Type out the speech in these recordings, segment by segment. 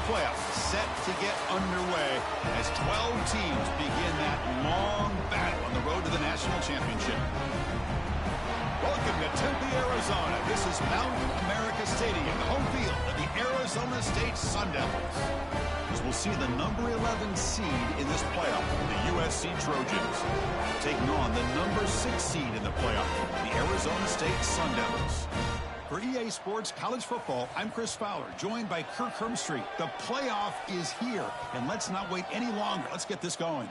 playoffs set to get underway as 12 teams begin that long battle on the road to the national championship. Welcome to Tempe, Arizona. This is Mountain America Stadium, the home field of the Arizona State Sun Devils. As we'll see the number 11 seed in this playoff, the USC Trojans, taking on the number 6 seed in the playoff, the Arizona State Sun Devils. For EA Sports College Football, I'm Chris Fowler, joined by Kirk Hermstreet. The playoff is here, and let's not wait any longer. Let's get this going.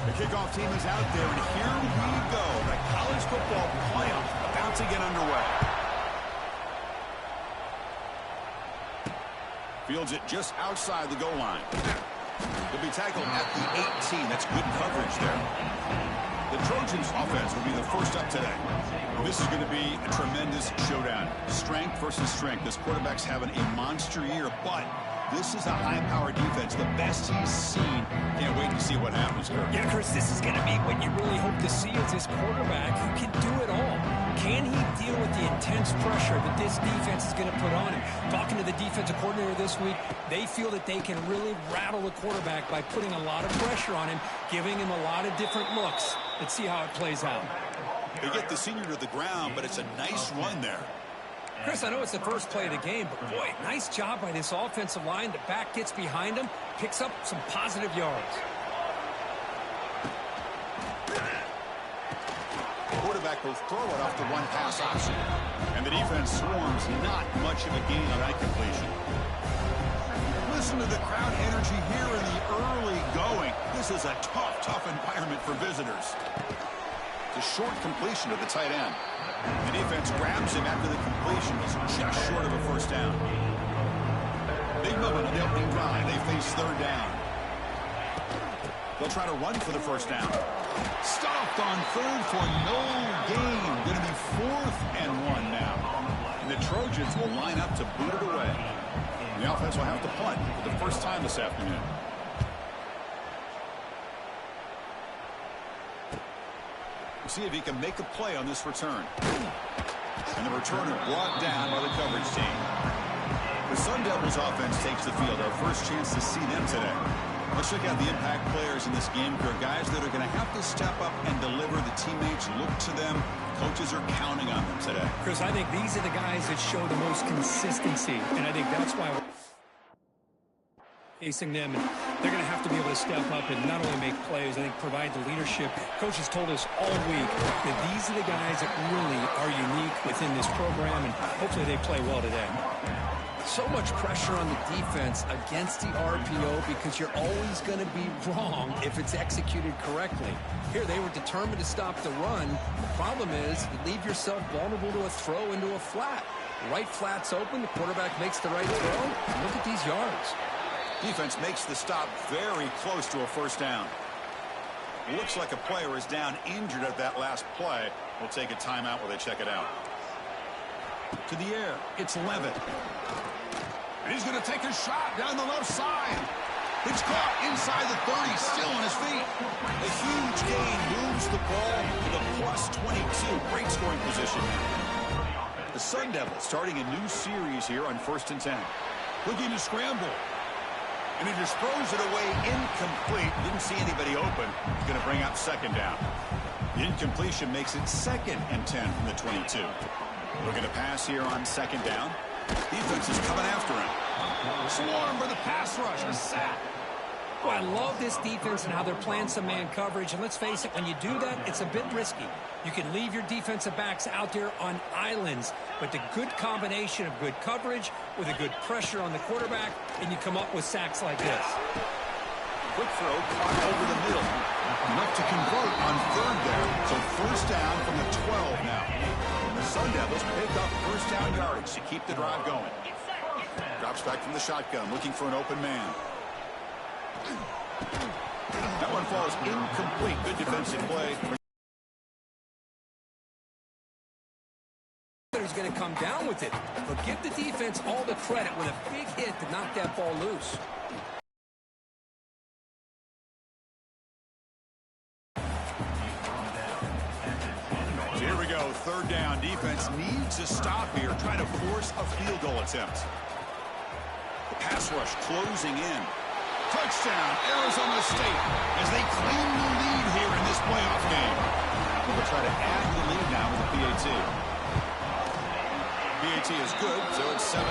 The kickoff team is out there, and here we go. The college football playoff about to get underway. Fields it just outside the goal line. He'll be tackled at the 18. That's good coverage there. The Trojans offense will be the first up today. This is going to be a tremendous showdown. Strength versus strength. This quarterback's having a monster year, but this is a high-powered defense, the best he's seen. Can't wait to see what happens, Kirk. Yeah, Chris, this is going to be what you really hope to see as this quarterback who can do it all. Can he deal with the intense pressure that this defense is going to put on him? Talking to the defensive coordinator this week, they feel that they can really rattle the quarterback by putting a lot of pressure on him, giving him a lot of different looks. Let's see how it plays out. They get the senior to the ground, but it's a nice run there. Chris, I know it's the first play of the game, but boy, nice job by this offensive line. The back gets behind him, picks up some positive yards. The quarterback will throw it off the one-pass option. And the defense swarms, not much of a gain on that completion. Listen to the crowd energy here in the early going. This is a tough environment for visitors. It's a short completion to the tight end. The defense grabs him after the completion. He's just short of a first down. Big moment on the opening drive. They face third down. They'll try to run for the first down. Stopped on third for no gain. Going to be 4th and 1 now. And the Trojans will line up to boot it away. The offense will have to punt for the first time this afternoon. We'll see if he can make a play on this return. And the returner brought down by the coverage team. The Sun Devils offense takes the field. Our first chance to see them today. Let's check out the impact players in this game. There are guys that are going to have to step up and deliver. The teammates look to them. Coaches are counting on them today. Chris, I think these are the guys that show the most consistency, and I think that's why we're facing them. And they're going to have to be able to step up and not only make plays, I think provide the leadership. Coaches told us all week that these are the guys that really are unique within this program, and hopefully they play well today. So much pressure on the defense against the RPO because you're always going to be wrong if it's executed correctly. Here, they were determined to stop the run. The problem is you leave yourself vulnerable to a throw into a flat. The right flat's open. The quarterback makes the right throw. Look at these yards. Defense makes the stop very close to a first down. Looks like a player is down injured at that last play. We'll take a timeout while they check it out. To the air, it's Levitt. And he's going to take a shot down the left side. It's caught inside the 30, still on his feet. A huge gain moves the ball to the +22. Great scoring position now. The Sun Devils starting a new series here on 1st and 10. Looking to scramble. And he just throws it away incomplete. Didn't see anybody open. He's going to bring up 2nd down. The incompletion makes it 2nd and 10 from the 22. Looking to pass here on 2nd down. Defense is coming after him. Swarm for the pass rush. A sack. Well, I love this defense and how they're playing some man coverage. And let's face it, when you do that, it's a bit risky. You can leave your defensive backs out there on islands. But the good combination of good coverage with a good pressure on the quarterback, and you come up with sacks like this. Quick throw caught over the middle. Enough to convert on 3rd there. So first down from the 12 now. And the Sun Devils pick up first down yardage to keep the drive going. Drops back from the shotgun, looking for an open man. That one falls incomplete. Good defensive play. He's going to come down with it, but give the defense all the credit with a big hit to knock that ball loose. Here we go, 3rd down. defense needs to stop here, trying to force a field goal attempt. The pass rush closing in. Touchdown, Arizona State, as they claim the lead here in this playoff game. They'll try to add the lead now with the PAT. PAT is good, so it's 7-0.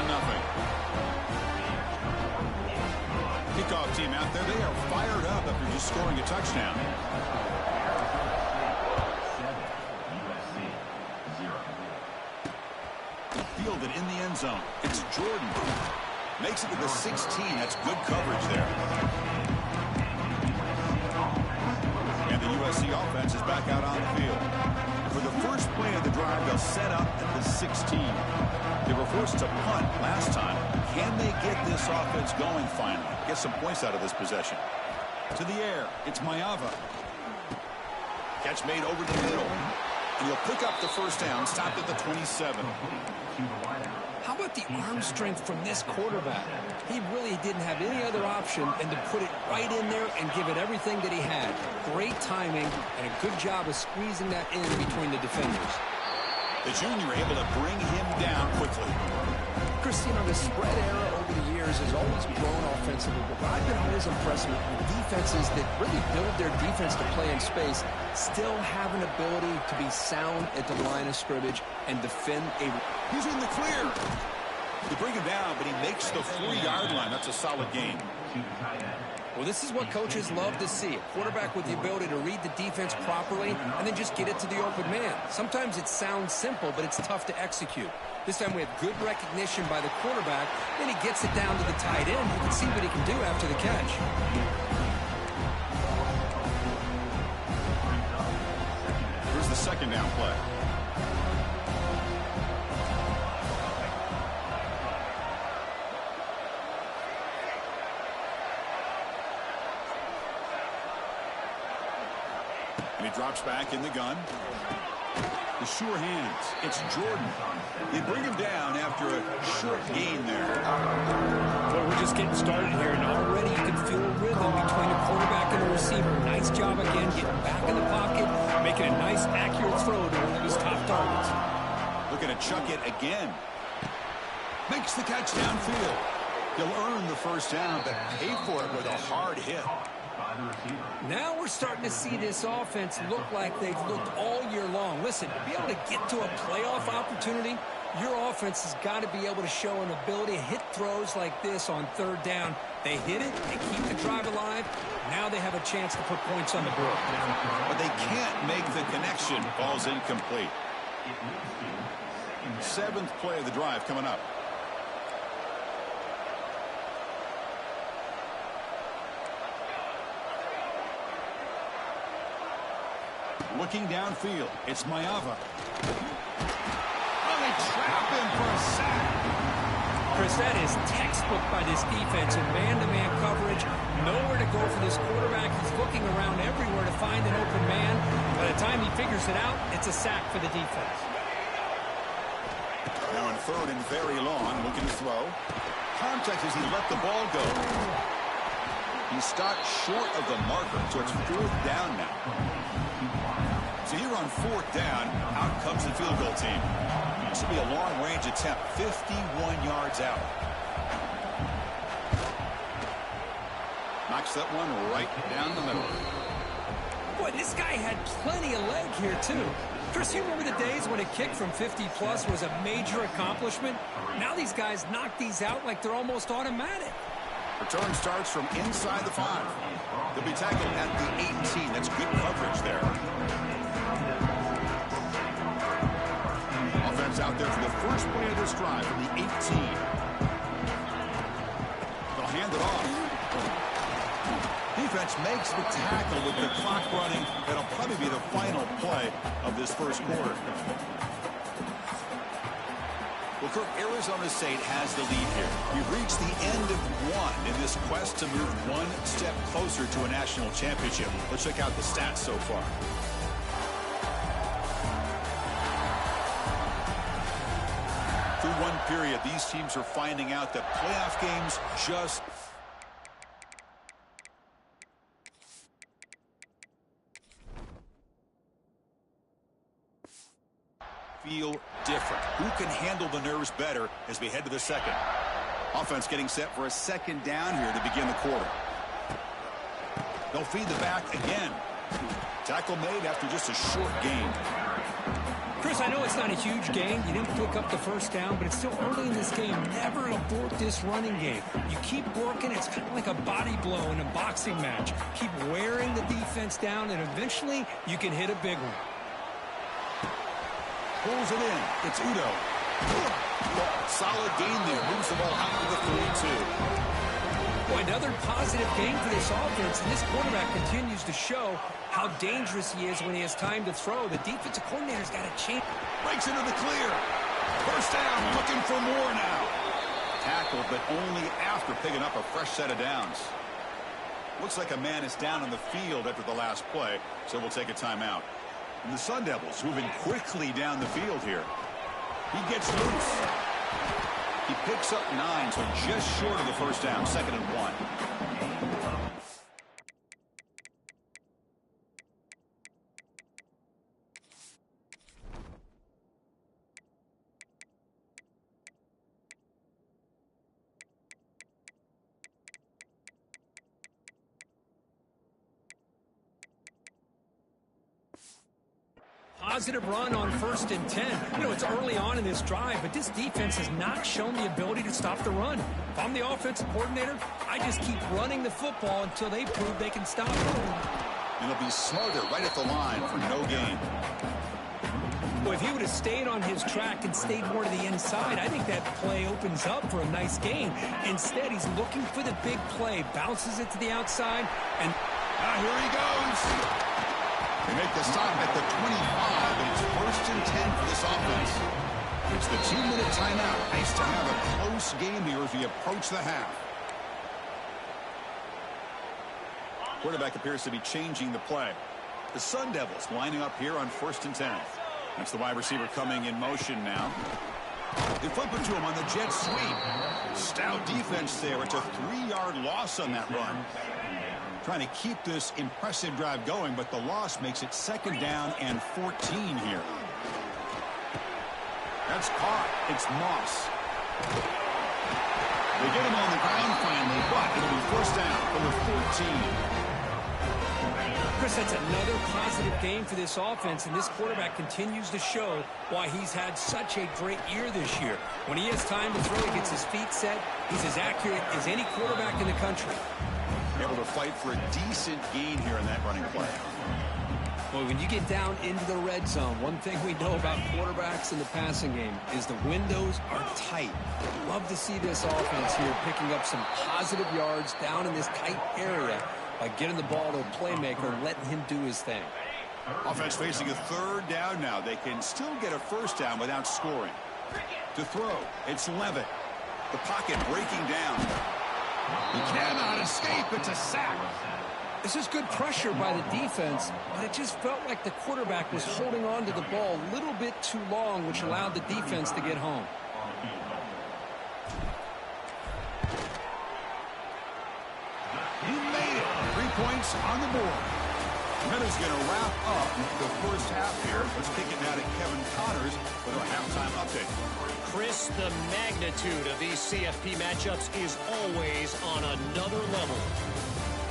Kickoff team out there, they are fired up after just scoring a touchdown. Fielded in the end zone. It's Jordan. Makes it to the 16. That's good coverage there. And the USC offense is back out on the field. For the first play of the drive, they'll set up at the 16. They were forced to punt last time. Can they get this offense going finally? Get some points out of this possession. To the air. It's Mayava. Catch made over the middle. And he'll pick up the first down, stopped at the 27. How about the arm strength from this quarterback? He really didn't have any other option than to put it right in there and give it everything that he had. Great timing and a good job of squeezing that in between the defenders. The junior able to bring him down quickly. Chris, you know, the spread era over the years has always grown offensively, but I've been always impressed with defenses that really build their defense to play in space, still have an ability to be sound at the line of scrimmage and defend a... He's in the clear. They bring him down, but he makes the 4-yard line. That's a solid gain. Well, this is what coaches love to see. A quarterback with the ability to read the defense properly and then just get it to the open man. Sometimes it sounds simple, but it's tough to execute. This time we have good recognition by the quarterback. Then he gets it down to the tight end. You can see what he can do after the catch. Here's the second down play. And he drops back in the gun. The sure hands. It's Jordan. They bring him down after a short gain there. Well, we're just getting started here, and already you can feel a rhythm between the quarterback and the receiver. Nice job again, getting back in the pocket, making a nice, accurate throw to one of his top targets. Looking to chuck it again. Makes the catch downfield. He'll earn the first down, but pay for it with a hard hit. Now we're starting to see this offense look like they've looked all year long. Listen, to be able to get to a playoff opportunity, your offense has got to be able to show an ability to hit throws like this on third down. They hit it, they keep the drive alive. Now they have a chance to put points on the board. But they can't make the connection. Ball's incomplete. 7th play of the drive coming up. Looking downfield, it's Mayava. Oh, they trap him for a sack. Chris, that is textbook by this defense in man-to-man coverage. Nowhere to go for this quarterback. He's looking around everywhere to find an open man. By the time he figures it out, it's a sack for the defense. Now in 3rd and very long, looking to throw. Contact as he let the ball go. He stopped short of the marker, so it's 4th down now. So here on 4th down, out comes the field goal team. This will be a long-range attempt, 51 yards out. Knocks that one right down the middle. Boy, this guy had plenty of leg here, too. Chris, you remember the days when a kick from 50-plus was a major accomplishment? Now these guys knock these out like they're almost automatic. Return starts from inside the 5. They'll be tackled at the 18. That's good coverage there. Offense out there for the first play of this drive from the 18. They'll hand it off. Defense makes the tackle with the clock running. That'll probably be the final play of this first quarter. Well, Kirk, Arizona State has the lead here. We've reached the end of 1 in this quest to move one step closer to a national championship. Let's check out the stats so far. Through one period, these teams are finding out that playoff games just... feel different? Who can handle the nerves better as we head to the second? Offense getting set for a second down here to begin the quarter. They'll feed the back again. Tackle made after just a short gain. Chris, I know it's not a huge gain. You didn't pick up the first down, but it's still early in this game. Never abort this running game. You keep working. It's kind of like a body blow in a boxing match. Keep wearing the defense down, and eventually you can hit a big one. Pulls it in. It's Udo. Solid gain there. Moves the ball out to the 32. Boy, another positive game for this offense, and this quarterback continues to show how dangerous he is when he has time to throw. The defensive coordinator's got a chance. Breaks into the clear. First down, looking for more now. Tackled, but only after picking up a fresh set of downs. Looks like a man is down on the field after the last play, so we'll take a timeout. And the Sun Devils moving quickly down the field here. He gets loose. He picks up 9, so just short of the first down, 2nd and 1. Positive run on 1st and 10. You know, it's early on in this drive, but this defense has not shown the ability to stop the run. If I'm the offensive coordinator, I just keep running the football until they prove they can stop it. And it'll be Smarter right at the line for no gain. Well, if he would have stayed on his track and stayed more to the inside, I think that play opens up for a nice gain. Instead, he's looking for the big play, bounces it to the outside, and here he goes. They make the stop at the 25, and it's 1st and 10 for this offense. It's the 2-minute timeout. Nice to have a close game here as we approach the half. Quarterback appears to be changing the play. The Sun Devils lining up here on 1st and 10. That's the wide receiver coming in motion now. They flip it to him on the jet sweep. Stout defense there. It's a 3-yard loss on that run. Trying to keep this impressive drive going, but the loss makes it 2nd down and 14 here. That's caught. It's Moss. They get him on the ground finally, but it'll be 1st down from the 14. Chris, that's another positive game for this offense, and this quarterback continues to show why he's had such a great year this year. When he has time to throw, he gets his feet set. He's as accurate as any quarterback in the country. Able to fight for a decent gain here in that running play. Well, when you get down into the red zone, one thing we know about quarterbacks in the passing game is the windows are tight. Love to see this offense here picking up some positive yards down in this tight area by getting the ball to a playmaker and letting him do his thing. Offense facing a 3rd down now. They can still get a 1st down without scoring. To throw, it's Levitt. The pocket breaking down. He cannot escape. It's a sack. This is good pressure by the defense, but it just felt like the quarterback was holding on to the ball a little bit too long, which allowed the defense to get home. He made it. 3 points on the board. That is going to wrap up the first half here. Let's kick it now to Kevin Connors with our halftime update. Chris, the magnitude of these CFP matchups is always on another level.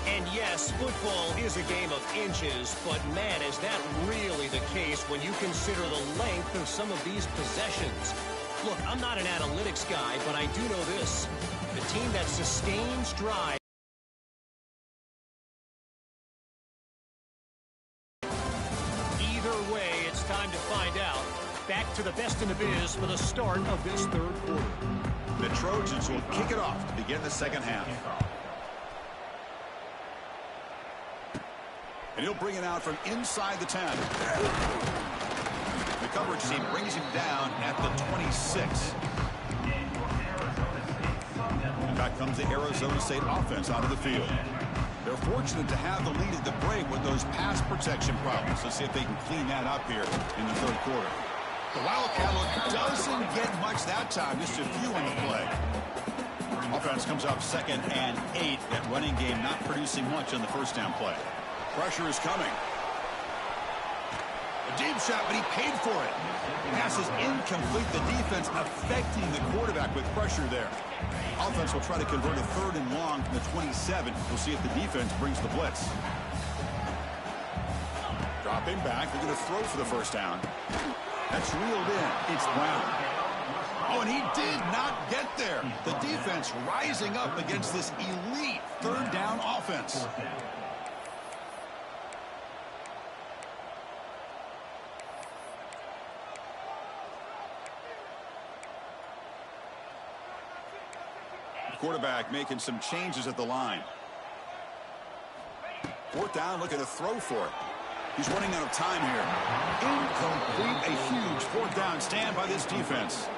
And yes, football is a game of inches, but man, is that really the case when you consider the length of some of these possessions. Look, I'm not an analytics guy, but I do know this. The team that sustains drive. Either way, it's time to find out. Back to the best in the biz for the start of this 3rd quarter. The Trojans will kick it off to begin the second half. And he'll bring it out from inside the 10. The coverage team brings him down at the 26. And back comes the Arizona State offense out of the field. They're fortunate to have the lead at the break with those pass protection problems. Let's see if they can clean that up here in the 3rd quarter. The Wildcat look doesn't get much that time, just a few on the play. Offense comes up 2nd and 8. That running game not producing much on the 1st down play. Pressure is coming. A deep shot, but he paid for it. Pass is incomplete. The defense affecting the quarterback with pressure there. Offense will try to convert a 3rd and long from the 27. We'll see if the defense brings the blitz. Dropping back. They're going to throw for the first down. That's reeled in. It's Brown. Oh, and he did not get there. The defense rising up against this elite 3rd down offense. Quarterback making some changes at the line. 4th down, looking to throw for it. He's running out of time here. Incomplete. A huge 4th down stand by this defense.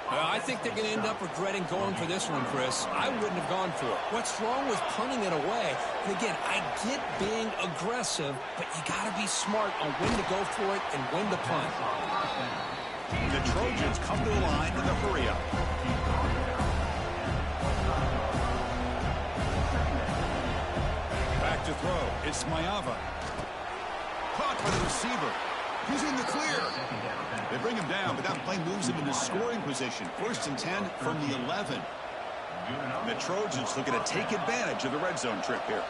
I think they're going to end up regretting going for this one, Chris. I wouldn't have gone for it. What's wrong with punting it away? And again, I get being aggressive, but you got to be smart on when to go for it and when to punt. The Trojans come to the line in the hurry-up. Back to throw. It's Mayava. Caught by the receiver. He's in the clear. They bring him down, but that play moves him into scoring position. 1st and 10 from the 11. And the Trojans looking to take advantage of the red zone trip here.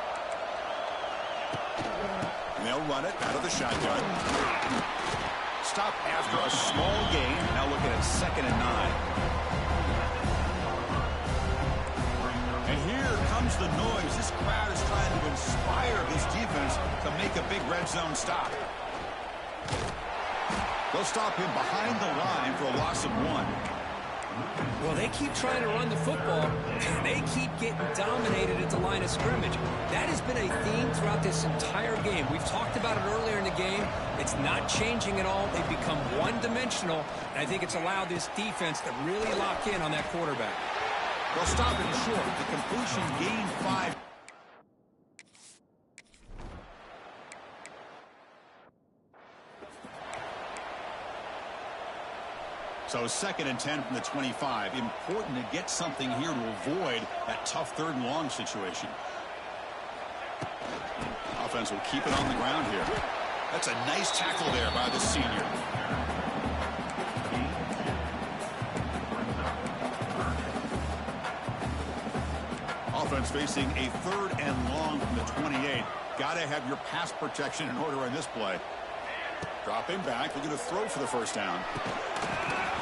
And they'll run it out of the shotgun. Stop after a small gain. Now looking at 2nd and 9. And here comes the noise. This crowd is trying to inspire this defense to make a big red zone stop. They'll stop him behind the line for a loss of 1. Well, they keep trying to run the football, and they keep getting dominated at the line of scrimmage. That has been a theme throughout this entire game. We've talked about it earlier in the game. It's not changing at all. They've become one-dimensional, and I think it's allowed this defense to really lock in on that quarterback. They'll stop him short. The completion gained 5. So 2nd and 10 from the 25. Important to get something here to avoid that tough 3rd and long situation. Offense will keep it on the ground here. That's a nice tackle there by the senior. Offense facing a 3rd and long from the 28. Got to have your pass protection in order on this play. Dropping back. They're going to throw for the first down.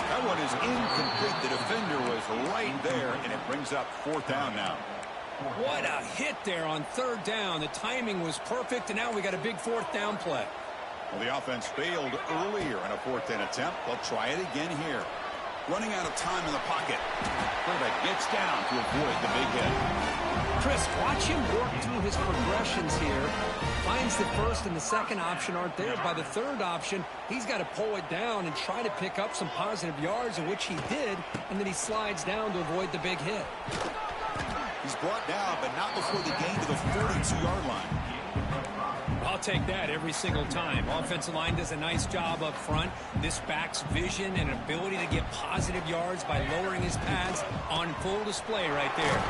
That one is incomplete. The defender was right there, and it brings up 4th down now. What a hit there on 3rd down. The timing was perfect, and now we got a big 4th down play. Well, the offense failed earlier in a 4th down attempt. They'll try it again here. Running out of time in the pocket. Quarterback gets down to avoid the big hit. Chris, watch him work through his progressions here. Finds the 1st and the 2nd option aren't there. By the 3rd option, he's got to pull it down and try to pick up some positive yards, in which he did, and then he slides down to avoid the big hit. He's brought down, but not before the gain to the 42-yard line. I'll take that every single time. Offensive line does a nice job up front. This back's vision and ability to get positive yards by lowering his pads on full display right there.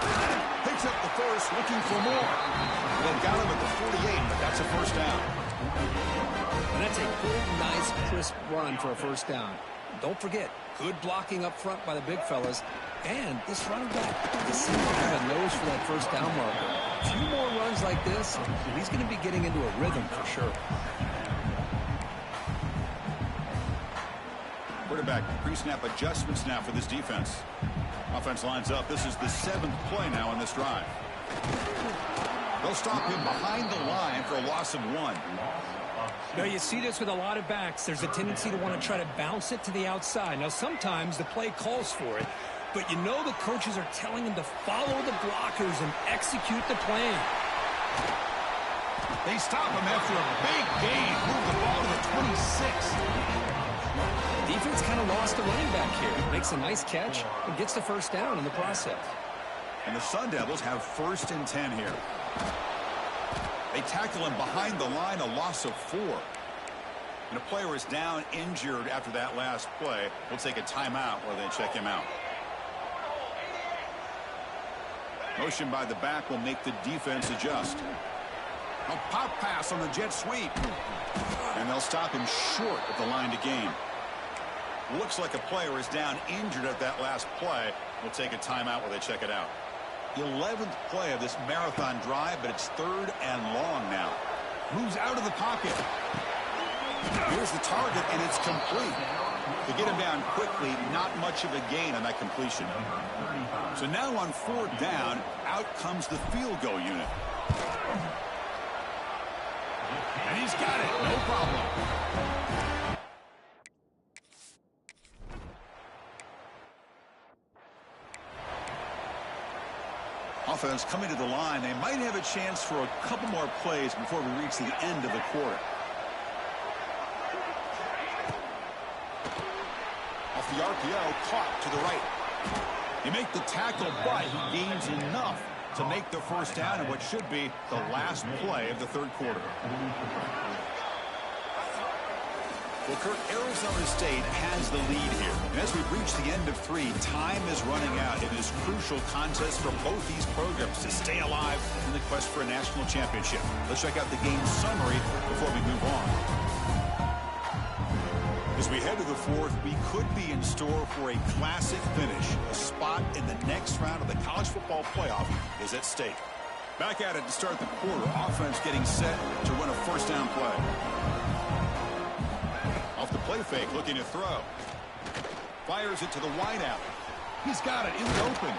Picks up the 1st, looking for more. They've got him at the 48, but that's a 1st down. And that's a good, nice, crisp run for a 1st down. Don't forget, good blocking up front by the big fellas. And this running back, he seems to have a nose for that 1st down marker. A few more runs like this, and he's going to be getting into a rhythm for sure. Quarterback pre-snap adjustments now for this defense. Offense lines up. This is the 7th play now on this drive. They'll stop him behind the line for a loss of 1. Now, you see this with a lot of backs. There's a tendency to want to try to bounce it to the outside. Now, sometimes the play calls for it, but you know the coaches are telling him to follow the blockers and execute the plan. They stop him after a big gain. Move the ball to the 26. Defense kind of lost the running back here. Makes a nice catch and gets the 1st down in the process. And the Sun Devils have 1st and 10 here. They tackle him behind the line, a loss of 4. And a player is down injured after that last play. We'll take a timeout while they check him out. Motion by the back will make the defense adjust. A pop pass on the jet sweep. And they'll stop him short of the line to gain. Looks like a player is down injured at that last play. We'll take a timeout while they check it out. The 11th play of this marathon drive, but it's 3rd and long now. Moves out of the pocket. Here's the target, and it's complete. To get him down quickly, not much of a gain on that completion. So now on 4th down, out comes the field goal unit. And he's got it, no problem. Offense coming to the line. They might have a chance for a couple more plays before we reach the end of the quarter. Off the RPO, caught to the right. They make the tackle, but he gains enough to make the first down in what should be the last play of the 3rd quarter. Well, Kirk, Arizona State has the lead here. And as we've reached the end of 3, time is running out in this crucial contest for both these programs to stay alive in the quest for a national championship. Let's check out the game summary before we move on. As we head to the 4th, we could be in store for a classic finish. A spot in the next round of the college football playoff is at stake. Back at it to start the quarter. Offense getting set to run a first down play. Off the play fake, looking to throw. Fires it to the wideout. He's got it in the open.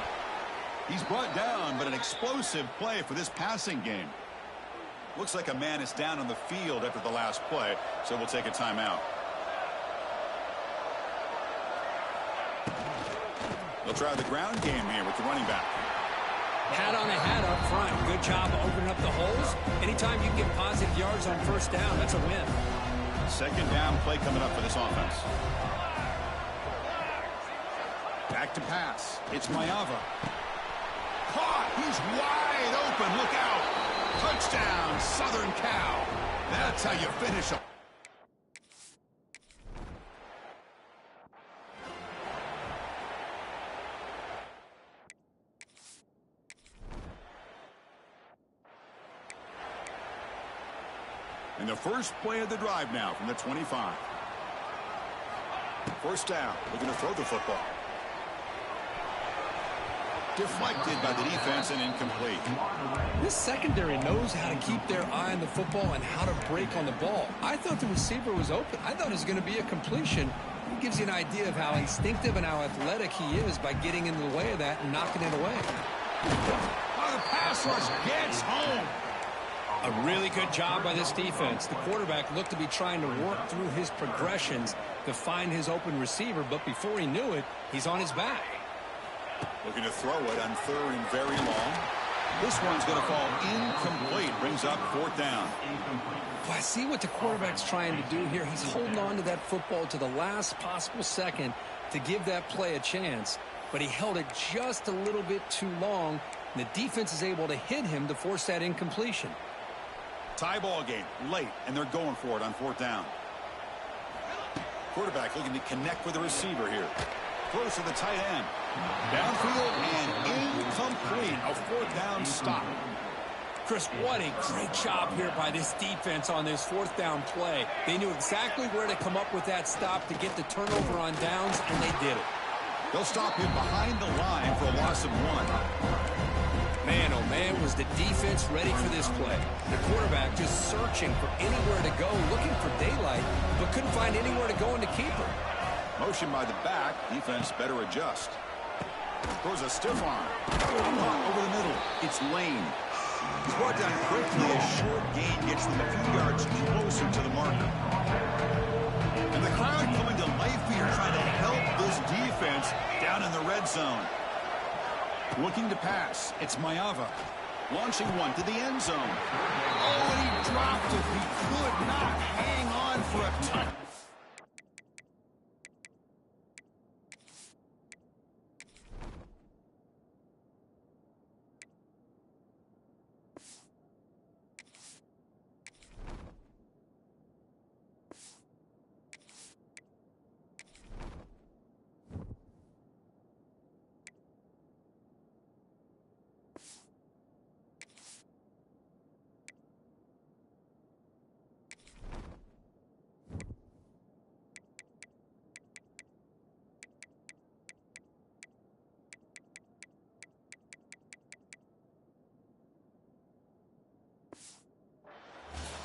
He's brought down, but an explosive play for this passing game. Looks like a man is down on the field after the last play, so we'll take a timeout. They'll try the ground game here with the running back. Hat on a hat up front. Good job opening up the holes. Anytime you can get positive yards on first down, that's a win. 2nd down play coming up for this offense. Back to pass. It's Mayava. Caught. He's wide open. Look out. Touchdown, Southern Cal. That's how you finish up. And the first play of the drive now from the 25. First down, looking to throw the football. Deflected by the defense and incomplete. This secondary knows how to keep their eye on the football and how to break on the ball. I thought the receiver was open. I thought it was going to be a completion. It gives you an idea of how instinctive and how athletic he is by getting in the way of that and knocking it away. Oh, the pass rush gets home. A really good job by this defense. The quarterback looked to be trying to work through his progressions to find his open receiver, but before he knew it, he's on his back. Looking to throw it on 3rd and very long. This one's going to fall incomplete. Brings up 4th down. Well, I see what the quarterback's trying to do here. He's holding on to that football to the last possible second to give that play a chance, but he held it just a little bit too long, and the defense is able to hit him to force that incompletion. Tie ball game, late, and they're going for it on 4th down. Quarterback looking to connect with the receiver here. Throws to the tight end. Downfield and incomplete. A 4th down stop. Chris, what a great job here by this defense on this 4th down play. They knew exactly where to come up with that stop to get the turnover on downs, and they did it. They'll stop him behind the line for a loss of 1. Man, oh man, was the defense ready for this play. The quarterback just searching for anywhere to go, looking for daylight, but couldn't find anywhere to go in the keeper. Motion by the back. Defense better adjust. Throws a stiff arm. Over the middle. It's Lane. He's brought down quickly. A short gain gets them a few yards closer to the marker. And the crowd coming to life here, trying to help this defense down in the red zone. Looking to pass. It's Mayava. Launching one to the end zone. Oh, and he dropped it. He could not hang on for a touchdown.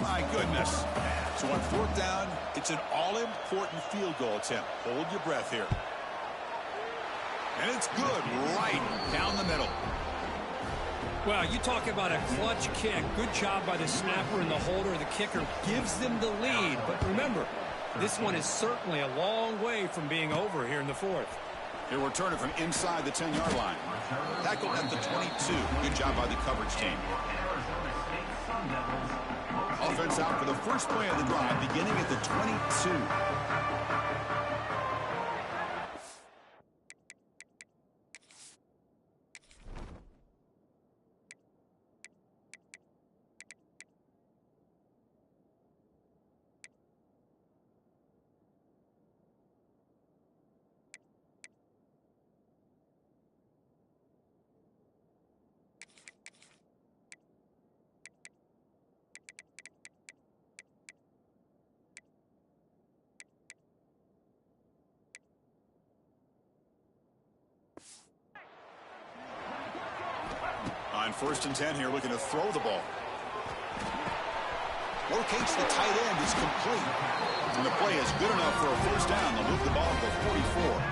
My goodness. So on fourth down, it's an all-important field goal attempt. Hold your breath here. And it's good right down the middle. Well, you talk about a clutch kick. Good job by the snapper and the holder. The kicker gives them the lead. But remember, this one is certainly a long way from being over here in the fourth. He'll return it from inside the 10-yard line. Tackled at the 22. Good job by the coverage team. Offense out for the first play of the drive, beginning at the 22. On 1st and 10 here, looking to throw the ball. Locates the tight end, is complete. And the play is good enough for a first down. They'll move the ball to the 44.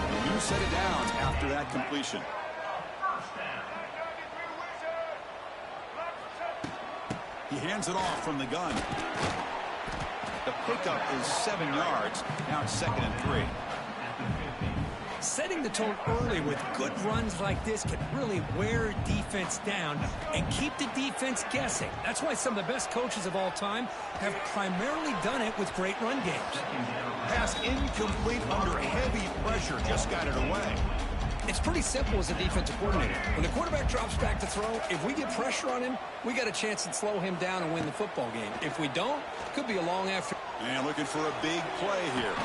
A new set of downs after that completion. He hands it off from the gun. The pickup is 7 yards. Now it's 2nd and 3. Setting the tone early with good runs like this can really wear defense down and keep the defense guessing. That's why some of the best coaches of all time have primarily done it with great run games. Pass incomplete under heavy pressure. Just got it away. It's pretty simple as a defensive coordinator. When the quarterback drops back to throw, if we get pressure on him, we got a chance to slow him down and win the football game. If we don't, it could be a long afternoon. And looking for a big play here.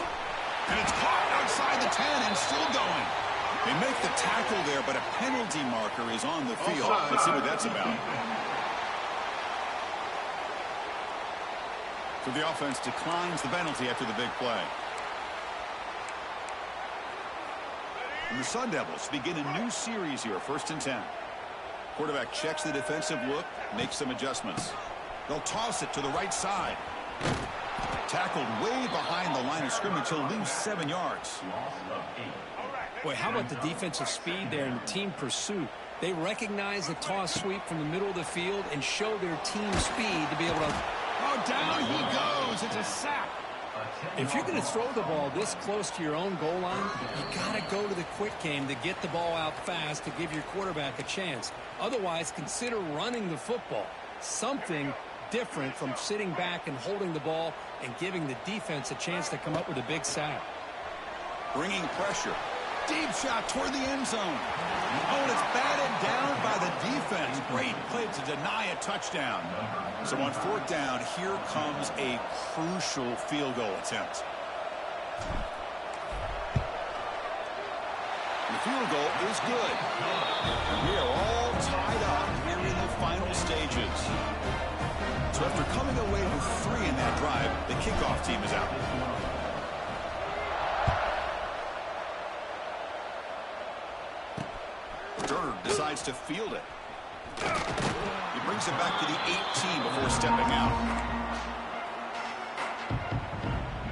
And it's caught outside the 10 and still going. They make the tackle there, but a penalty marker is on the field. Let's see what that's about. So the offense declines the penalty after the big play. And the Sun Devils begin a new series here, 1st and 10. Quarterback checks the defensive look, makes some adjustments. They'll toss it to the right side. Tackled way behind the line of scrimmage. He'll lose 7 yards. Boy, how about the defensive speed there and team pursuit? They recognize the toss sweep from the middle of the field and show their team speed to be able to... Oh, down he goes. It's a sack. If you're going to throw the ball this close to your own goal line, you got to go to the quick game to get the ball out fast to give your quarterback a chance. Otherwise, consider running the football. Something different from sitting back and holding the ball and giving the defense a chance to come up with a big sack. Bringing pressure. Deep shot toward the end zone. Oh, and it's batted down by the defense. Great play to deny a touchdown. So on 4th down, here comes a crucial field goal attempt. The field goal is good. And we are all tied up here in the final stages. So after coming away with 3 in that drive, the kickoff team is out. Turner decides to field it. He brings it back to the 18 before stepping out.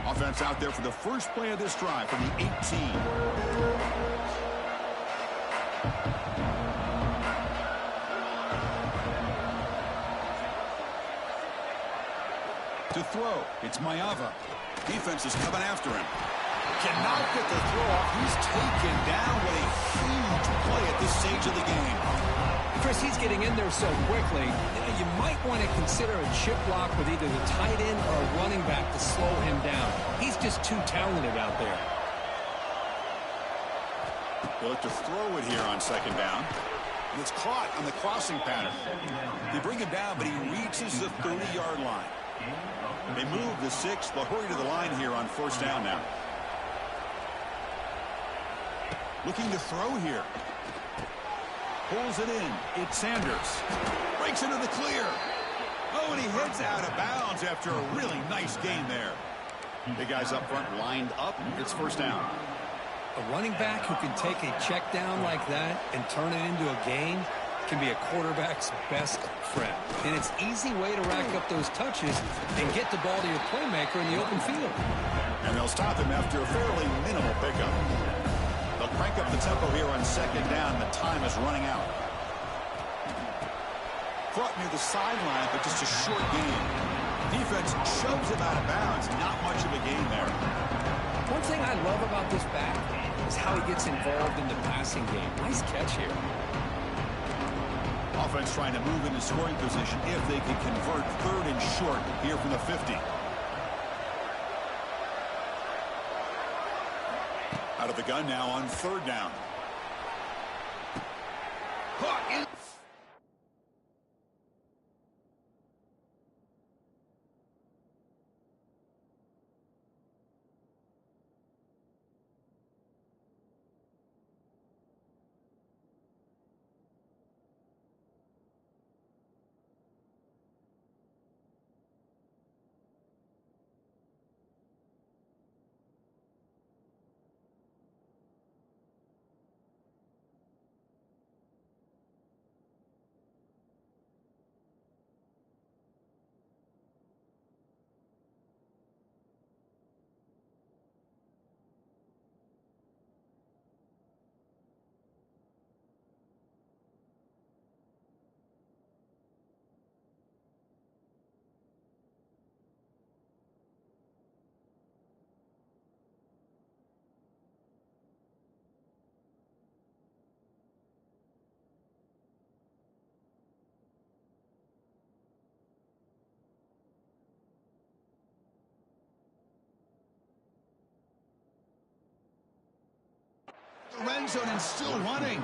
Offense out there for the first play of this drive from the 18. To throw, it's Mayava. Defense is coming after him. Cannot get the throw off. He's taken down. What a huge play at this stage of the game. Chris, he's getting in there so quickly. You might want to consider a chip block with either the tight end or a running back to slow him down. He's just too talented out there. They'll look to throw it here on 2nd down. And it's caught on the crossing pattern. They bring him down, but he reaches the 30-yard line. They move the 6. They'll hurry to the line here on 1st down now. Looking to throw here. Pulls it in. It's Sanders. Breaks into the clear. Oh, and he heads out of bounds after a really nice game there. Big guys up front lined up. It's 1st down. A running back who can take a check down like that and turn it into a gain, can be a quarterback's best friend. And it's an easy way to rack up those touches and get the ball to your playmaker in the open field. And they'll stop him after a fairly minimal pickup. They'll crank up the tempo here on second down. The time is running out. Brought near the sideline, but just a short gain. Defense shoves him out of bounds. Not much of a gain there. One thing I love about this back is how he gets involved in the passing game. Nice catch here. Offense trying to move into scoring position if they can convert third and short here from the 50. Out of the gun now on third down. Caught in. The red zone and still running.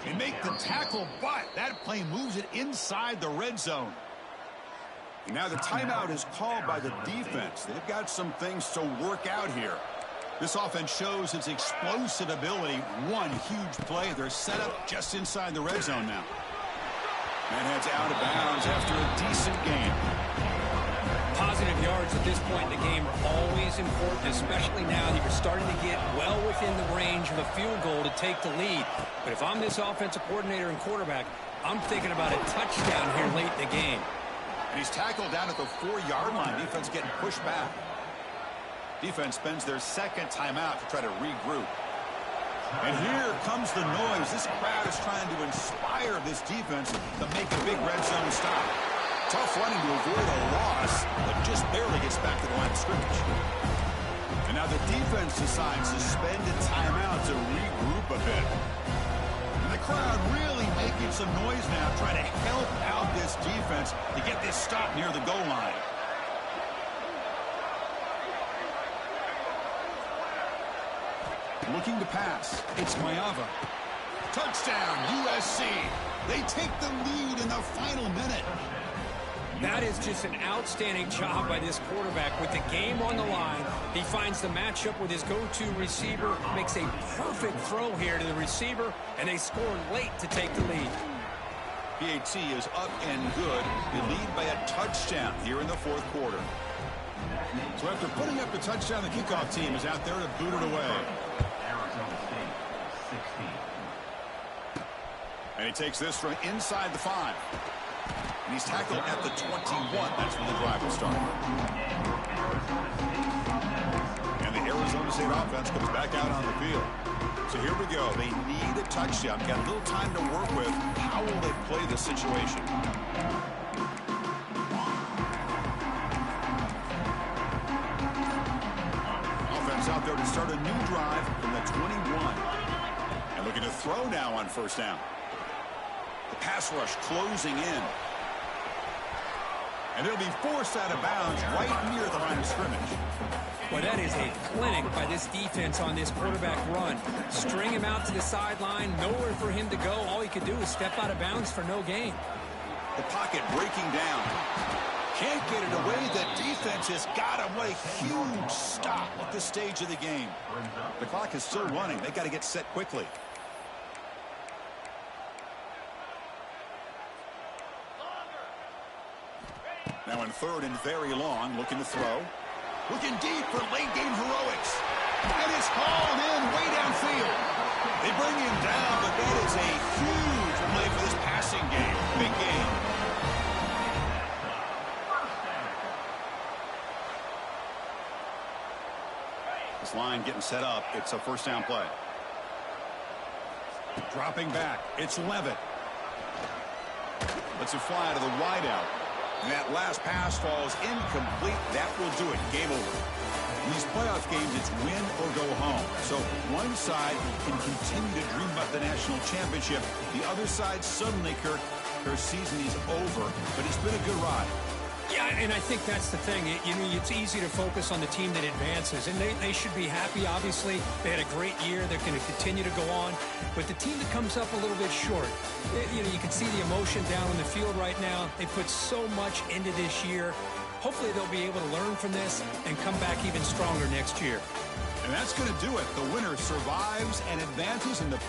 They make the tackle, but that play moves it inside the red zone. And now the timeout is called by the defense. They've got some things to work out here. This offense shows its explosive ability. One huge play. They're set up just inside the red zone now. And heads out of bounds after a decent game. Positive yards at this point in the game are always important, especially now that you're starting to get well within the range of a field goal to take the lead. But if I'm this offensive coordinator and quarterback, I'm thinking about a touchdown here late in the game. And he's tackled down at the 4-yard line. Defense getting pushed back. Defense spends their second timeout to try to regroup. And here comes the noise. This crowd is trying to inspire this defense to make a big red zone stop. Tough running to avoid a loss, but just barely gets back to the line of scrimmage. And now the defense decides to spend a timeout to regroup a bit. And the crowd really making some noise now, trying to help out this defense to get this stop near the goal line. Looking to pass. It's Mayava. Touchdown, USC. They take the lead in the final minute. That is just an outstanding job by this quarterback. With the game on the line, he finds the matchup with his go-to receiver, makes a perfect throw here to the receiver, and they score late to take the lead. PAT is up and good. They lead by a touchdown here in the fourth quarter. So after putting up the touchdown, the kickoff team is out there to boot it away. And he takes this from inside the 5. And he's tackled at the 21. That's when the drive will start. And the Arizona State offense comes back out on the field. So here we go. They need a touchdown. Got a little time to work with. How will they play this situation? Offense out there to start a new drive from the 21. And looking to throw now on first down. The pass rush closing in. And it'll be forced out of bounds right near the line of scrimmage. Well, that is a clinic by this defense on this quarterback run. String him out to the sideline, nowhere for him to go. All he could do is step out of bounds for no gain. The pocket breaking down. Can't get it away. The defense has got him. What a huge stop at this stage of the game. The clock is still running. They got to get set quickly. Now in third and very long, looking to throw. Looking deep for late game heroics. And it's hauled in way downfield. They bring him down, but that is a huge play for this passing set up. It's a first down play. Dropping back. It's Levitt. Lets it fly to the wideout. And that last pass falls incomplete. That will do it. Game over. In these playoff games, it's win or go home. So one side can continue to dream about the national championship. The other side suddenly, Kirk, their season is over. But it's been a good ride. Yeah, and I think that's the thing. It's easy to focus on the team that advances, and they should be happy, obviously. They had a great year. They're going to continue to go on. But the team that comes up a little bit short, you can see the emotion down on the field right now. They put so much into this year. Hopefully they'll be able to learn from this and come back even stronger next year. And that's going to do it. The winner survives and advances in the...